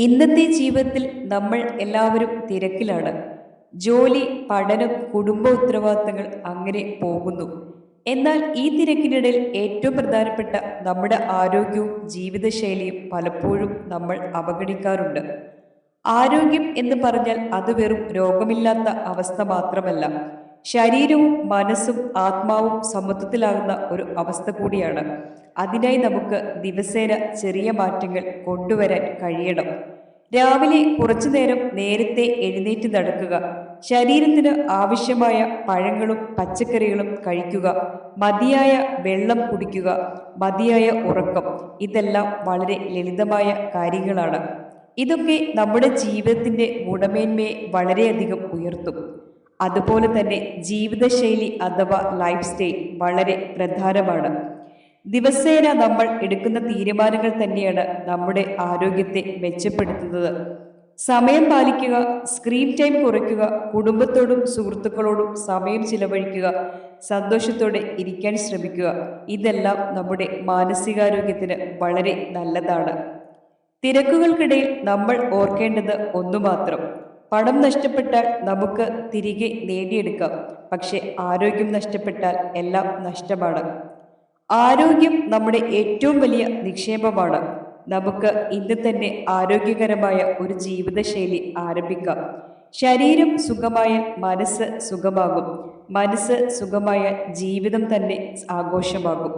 ഇന്നത്തെ ജീവിതത്തിൽ നമ്മൾ എല്ലാവരും തിരക്കിലാണ്. ജോലി, പഠനം, കുടുംബ ഉത്തരവാദിത്തങ്ങൾ അങ്ങനെ പോകുന്നു. എന്നാൽ ഈ തിരക്കിനിടയിൽ ഏറ്റവും പ്രധാനപ്പെട്ട നമ്മുടെ ആരോഗ്യവും ജീവിതശൈലിയും പലപ്പോഴും നമ്മൾ അവഗണിക്കാറുണ്ട്. ആരോഗ്യം എന്ന് പറഞ്ഞാൽ അത് വെറും രോഗമില്ലാത്ത അവസ്ഥ മാത്രമല്ല, ശരീരവും മനസ്സും ആത്മാവും സമത്വത്തിലാകുന്ന ഒരു അവസ്ഥ കൂടിയാണ്. അതിനായി നമുക്ക് ദിവസേന ചെറിയ മാറ്റങ്ങൾ കൊണ്ടുവരാൻ കഴിയണം. രാവിലെ കുറച്ചു നേരം നേരത്തെ എഴുന്നേറ്റ് നടക്കുക, ശരീരത്തിന് ആവശ്യമായ പഴങ്ങളും പച്ചക്കറികളും കഴിക്കുക, മതിയായ വെള്ളം കുടിക്കുക, മതിയായ ഉറക്കം, ഇതെല്ലാം വളരെ ലളിതമായ കാര്യങ്ങളാണ്. ഇതൊക്കെ നമ്മുടെ ജീവിതത്തിന്റെ ഗുണമേന്മയെ വളരെയധികം ഉയർത്തും. അതുപോലെ തന്നെ ജീവിതശൈലി അഥവാ ലൈഫ് സ്റ്റൈൽ വളരെ പ്രധാനമാണ്. ദിവസേന നമ്മൾ എടുക്കുന്ന തീരുമാനങ്ങൾ തന്നെയാണ് നമ്മുടെ ആരോഗ്യത്തെ മെച്ചപ്പെടുത്തുന്നത്. സമയം പാലിക്കുക, സ്ക്രീൻ ടൈം കുറയ്ക്കുക, കുടുംബത്തോടും സുഹൃത്തുക്കളോടും സമയം ചിലവഴിക്കുക, സന്തോഷത്തോടെ ഇരിക്കാൻ ശ്രമിക്കുക, ഇതെല്ലാം നമ്മുടെ മാനസികാരോഗ്യത്തിന് വളരെ നല്ലതാണ്. തിരക്കുകൾക്കിടയിൽ നമ്മൾ ഓർക്കേണ്ടത് ഒന്നു മാത്രം: പണം നഷ്ടപ്പെട്ടാൽ നമുക്ക് തിരികെ നേടിയെടുക്കാം, പക്ഷെ ആരോഗ്യം നഷ്ടപ്പെട്ടാൽ എല്ലാം നഷ്ടമാണ്. ആരോഗ്യം നമ്മുടെ ഏറ്റവും വലിയ നിക്ഷേപമാണ്. നമുക്ക് ഇന്ന് തന്നെ ആരോഗ്യകരമായ ഒരു ജീവിതശൈലി ആരംഭിക്കാം. ശരീരം സുഖമായാൽ മനസ്സ് സുഖമാകും, മനസ്സ് സുഖമായാൽ ജീവിതം തന്നെ ആഘോഷമാകും.